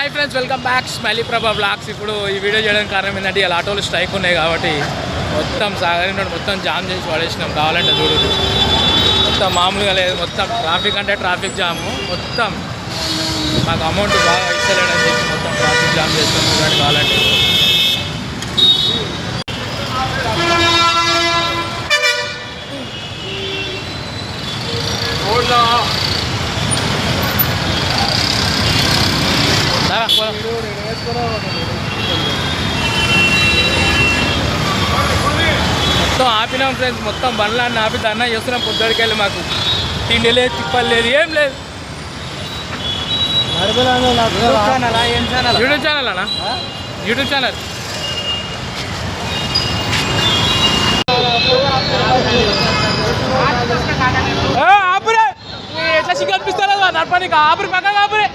Hi friends, welcome back smiley ప్రభా blogs. ఇప్పుడు ఈ వీడియో చేయడానికి కారణం ఏంటంటే ఇలా ఆటోలు స్ట్రైక్ ఉన్నాయి కాబట్టి మొత్తం సాగరినోడు మొత్తం జామ్ చేసి పడేసినాం. కావాలంటే చూడు, మొత్తం మామూలుగా లేదు, మొత్తం ట్రాఫిక్ అంటే ట్రాఫిక్ జాము. మొత్తం మాకు అమౌంట్ బాగా ఇస్తలేడని చెప్పి మొత్తం ట్రాఫిక్ జామ్ చేస్తాం. చూడండి కావాలంటే మొత్తం ఆపినాం ఫ్రెండ్స్. మొత్తం బండ్లన్నీ ఆపి ధర్నా చేస్తున్నాం. పొద్దుడికి వెళ్ళి మాకు తిండి లేదు, తిప్పలు లేదు, ఏం లేదు. యూట్యూబ్ ఛానల్ అన్నా, యూట్యూబ్ ఛానల్. ఆపురే, ఎట్లా సిగ్గు అనిపిస్తారా నడపడానికి? ఆపురి, పక్కన ఆపురే.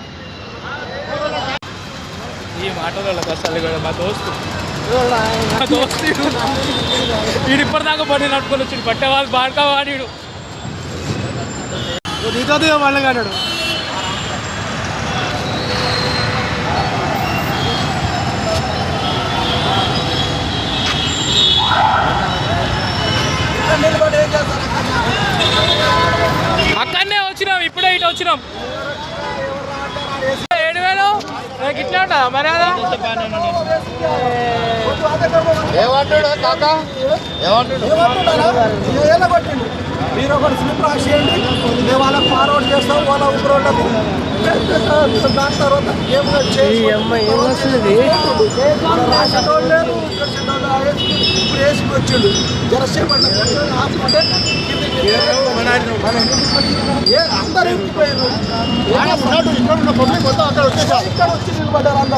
ఈ మాటలో అసలు కూడా మా దోస్తు వీడు ఇప్పటిదాకా బండి నడుపుకొని వచ్చి పట్టేవాళ్ళు బాడుకా వాడిడు వాళ్ళు కాడాడు. అక్కడనే వచ్చినాం, ఇప్పుడే ఇటు వచ్చినాం. 7,000 ఇట్లా ఉంటా మర్యాద. ఏమంటాడు కాకా, ఏమంటాడు? మీరు ఒకటి స్లిప్ రాసేయండి, మేము వాళ్ళకి ఫార్వర్డ్ చేస్తాం. వాళ్ళ ఊరోళ్ళకు దాని తర్వాత ఇప్పుడు వేసుకు వచ్చిండు. జరసేపు అందరూ ఎక్కిపోయారు. ఇక్కడ వచ్చి నిలబడ్డారు అందరు.